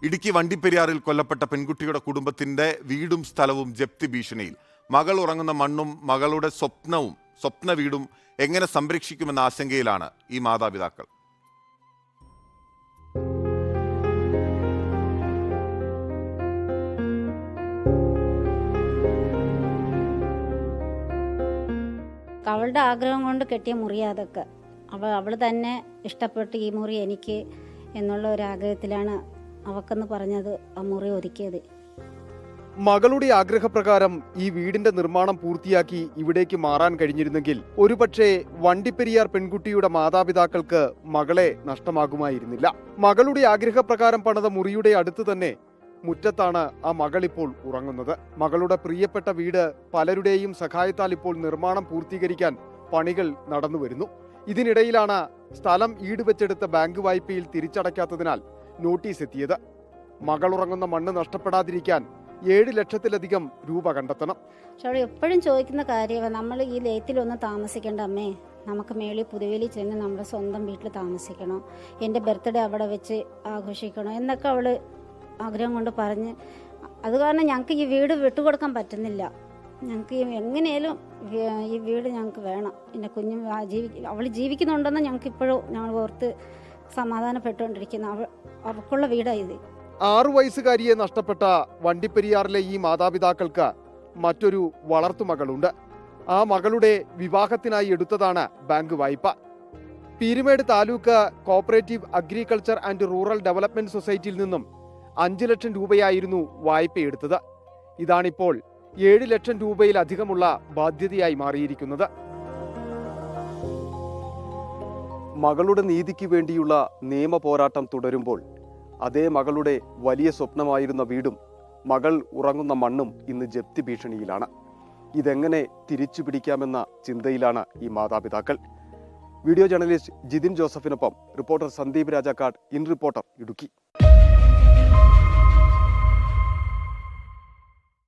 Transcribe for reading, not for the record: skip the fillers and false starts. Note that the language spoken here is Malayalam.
ഇടുക്കി വണ്ടിപ്പെരിയാറിൽ കൊല്ലപ്പെട്ട പെൺകുട്ടിയുടെ കുടുംബത്തിന്റെ വീടും സ്ഥലവും ജപ്തി ഭീഷണിയിൽ. മകൾ ഉറങ്ങുന്ന മണ്ണും മകളുടെ സ്വപ്ന വീടും എങ്ങനെ സംരക്ഷിക്കുമെന്ന ആശങ്കയിലാണ് ഈ മാതാപിതാക്കൾ. അവളുടെ ആഗ്രഹം കൊണ്ട് കെട്ടിയ മുറി അതൊക്കെ അവൾ തന്നെ ഇഷ്ടപ്പെട്ട് ഈ മുറി എനിക്ക് എന്നുള്ള ഒരു ആഗ്രഹത്തിലാണ് അവക്കെന്ന് പറഞ്ഞത് ആ മുറി ഒരുക്കിയത്. മകളുടെ ആഗ്രഹപ്രകാരം ഈ വീടിന്റെ നിർമ്മാണം പൂർത്തിയാക്കി ഇവിടേക്ക് മാറാൻ കഴിഞ്ഞിരുന്നെങ്കിൽ ഒരുപക്ഷെ വണ്ടിപ്പെരിയാർ പെൺകുട്ടിയുടെ മാതാപിതാക്കൾക്ക് മകളെ നഷ്ടമാകുമായിരുന്നില്ല. മകളുടെ ആഗ്രഹപ്രകാരം പണിത മുറിയുടെ അടുത്ത് തന്നെ മുറ്റത്താണ് ആ മകൾ ഇപ്പോൾ ഉറങ്ങുന്നത്. മകളുടെ പ്രിയപ്പെട്ട വീട് പലരുടെയും സഹായത്താൽ ഇപ്പോൾ നിർമ്മാണം പൂർത്തീകരിക്കാൻ പണികൾ നടന്നു വരുന്നു. ഇതിനിടയിലാണ് സ്ഥലം ഈടുവെച്ചെടുത്ത ബാങ്ക് വായ്പയിൽ തിരിച്ചടയ്ക്കാത്തതിനാൽ നോട്ടീസ് എത്തിയത്. മകൾ ഉറങ്ങുന്ന മണ്ണ് നഷ്ടപ്പെടാതിരിക്കാൻ 7 ലക്ഷത്തിലധികം രൂപ കണ്ടെത്തണം. പക്ഷെ അവിടെ എപ്പോഴും ചോദിക്കുന്ന കാര്യമാണ്, നമ്മൾ ഈ ലേത്തിലൊന്നും താമസിക്കേണ്ട അമ്മേ, നമുക്ക് മേളിൽ പുതുവേലി ചെന്ന് നമ്മുടെ സ്വന്തം വീട്ടിൽ താമസിക്കണോ, എൻ്റെ ബർത്ത്ഡേ അവിടെ വെച്ച് ആഘോഷിക്കണോ എന്നൊക്കെ അവൾ ആഗ്രഹം കൊണ്ട് പറഞ്ഞ്. അത് കാരണം ഞങ്ങൾക്ക് ഈ വീട് വിട്ടുകൊടുക്കാൻ പറ്റുന്നില്ല. ഞങ്ങൾക്ക് എങ്ങനെയാലും ഈ വീട് ഞങ്ങൾക്ക് വേണം. എൻ്റെ കുഞ്ഞും അവൾ ജീവിക്കുന്നുണ്ടെന്ന് ഞങ്ങൾക്ക് ഇപ്പോഴും ഞങ്ങൾ ഓർത്ത് സമാധാനപ്പെട്ടുകൊണ്ടിരിക്കുന്ന അവർക്കുള്ള വീടാണ് ഇത്. 6 വയസ്സുകാരിയെ നഷ്ടപ്പെട്ട വണ്ടിപ്പെരിയാറിലെ ഈ മാതാപിതാക്കൾക്ക് മറ്റൊരു വളർത്തുമകളുണ്ട്. ആ മകളുടെ വിവാഹത്തിനായി എടുത്തതാണ് ബാങ്ക് വായ്പ. Peermade taluk cooperative agriculture and rural development സൊസൈറ്റിയിൽ നിന്നും 5 ലക്ഷം രൂപയായിരുന്നു വായ്പയെടുത്തത്. ഇതാണിപ്പോൾ 7 ലക്ഷം രൂപയിലധികമുള്ള ബാധ്യതയായി മാറിയിരിക്കുന്നത്. മകളുടെ നീതിക്ക് വേണ്ടിയുള്ള നിയമ പോരാട്ടം തുടരുമ്പോൾ അതേ മകളുടെ വലിയ സ്വപ്നമായിരുന്ന വീടും മകൾ ഉറങ്ങുന്ന മണ്ണും ഇന്ന് ജപ്തി ഭീഷണിയിലാണ്. ഇതെങ്ങനെ തിരിച്ചു പിടിക്കാമെന്ന ചിന്തയിലാണ് ഈ മാതാപിതാക്കൾ. വീഡിയോ ജേർണലിസ്റ്റ് ജിതിൻ ജോസഫിനൊപ്പം reporter Sandeep Rajakkad, in reporter, Idukki.